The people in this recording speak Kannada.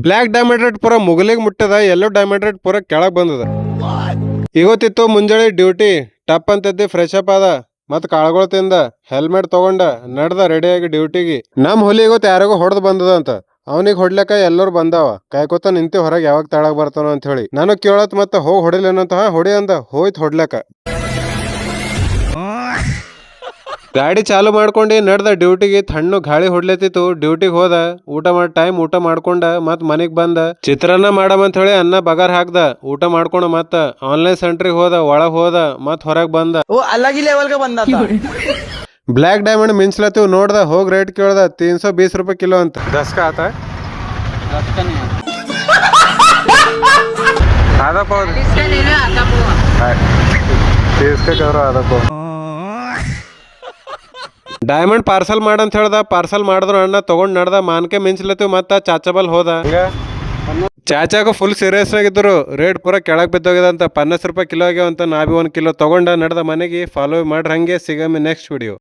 ಬ್ಲ್ಯಾಕ್ ಡೈಮಂಡ್ ರೇಟ್ ಪೂರ ಮುಗಲಿಗೆ ಮುಟ್ಟದ, ಯೆಲ್ಲೋ ಡೈಮಂಡ್ ರೇಟ್ ಪೂರ ಕೆಳಗ್ ಬಂದದ. ಇವತ್ತಿತ್ತು ಮುಂಜಾನೆ ಡ್ಯೂಟಿ, ಟಪ್ ಅಂತದ್ದಿ ಫ್ರೆಶ್ ಅಪ್ ಆದ, ಮತ್ ಕಾಳುಗಳು ತಿಂದ, ಹೆಲ್ಮೆಟ್ ತಗೊಂಡ ನಡ್ದ ರೆಡಿಯಾಗಿ ಡ್ಯೂಟಿಗೆ. ನಮ್ ಹುಲಿ ಇವತ್ತು ಯಾರಿಗೋ ಹೊಡೆದ್ ಬಂದದ ಅಂತ, ಅವನಿಗೆ ಹೊಡ್ಲಕ್ಕ ಎಲ್ಲರೂ ಬಂದಾವ. ಕಾಯ್ಕೋತ ನಿಂತಿ ಹೊರಗೆ ಯಾವಾಗ ತಾಳಗ್ ಬರ್ತಾನೋ ಅಂತ ಹೇಳಿ. ನಾನು ಕೇಳತ್ ಮತ್ತ ಹೋಗಿ ಹೊಡಿಲೇನಂತ. ಹೊಡಿ ಅಂದ, ಹೋಯ್ತು ಹೊಡ್ಲಕ್ಕ. ಗಾಡಿ ಚಾಲು ಮಾಡ್ಕೊಂಡು ನಡ್ದ ಡ್ಯೂಟಿಗೆ. ತಣ್ಣು ಗಾಳಿ ಹೊಡ್ಲತ್ತಿತ್ತು. ಡ್ಯೂಟಿಗೆ ಹೋದ, ಊಟ ಊಟ ಮಾಡ್ಕೊಂಡ ಮತ್ ಮನಿಗ್ ಬಂದ. ಚಿತ್ರಾನ್ನ ಮಾಡಮಂತ ಹೇಳಿ ಅನ್ನ ಬಗಾರ್ ಹಾಕ್ದ, ಊಟ ಮಾಡ್ಕೊಂಡ ಮತ್ತ ಆನ್ಲೈನ್ ಸೆಂಟ್ರಿಗೆ ಹೋದ, ಒಳಗ್ ಹೋದ ಮತ್ ಹೊರಗ್ ಬಂದ. ಬ್ಲ್ಯಾಕ್ ಡೈಮಂಡ್ ಮಿಂಚ್ಲತ್ತೀವ್ ನೋಡ್ದ, ಹೋಗ್ ರೇಟ್ ಕೇಳ್ದ. 320 ರೂಪಾಯಿ ಕಿಲೋ ಅಂತ. ದಸ್ಕ ಆತ ಡೈಮಂಡ್ ಪಾರ್ಸಲ್ ಮಾಡಂತ ಹೇಳ್ದ. ಪಾರ್ಸಲ್ ಮಾಡಿದ್ರು ಅಣ್ಣ ತಗೊಂಡ್ ನಡ್ದ. ಮಾನ್ಕೆ ಮಿಂಚ್ಲತ್ತೀವ್ ಮತ್ತ ಚಾಚಾಬಲ್ ಹೋದ. ಚಾಚಾಗ ಫುಲ್ ಸೀರಿಯಸ್ ಆಗಿದ್ರು. ರೇಟ್ ಪೂರ ಕೆಳಗ್ ಬಿದ್ದೋಗಿದಂತ. 50 ರೂಪಾಯಿ ಕಿಲೋ ಆಗ್ಯಾವಂತ. ನಾ ಬಿ 1 ಕಿಲೋ ತಗೊಂಡ ನಡ್ದ ಮನೆಗೆ. ಫಾಲೋ ಮಾಡ್ರಿ, ಹಂಗೆ ಸಿಗಮ್ಮಿ ನೆಕ್ಸ್ಟ್ ವಿಡಿಯೋ.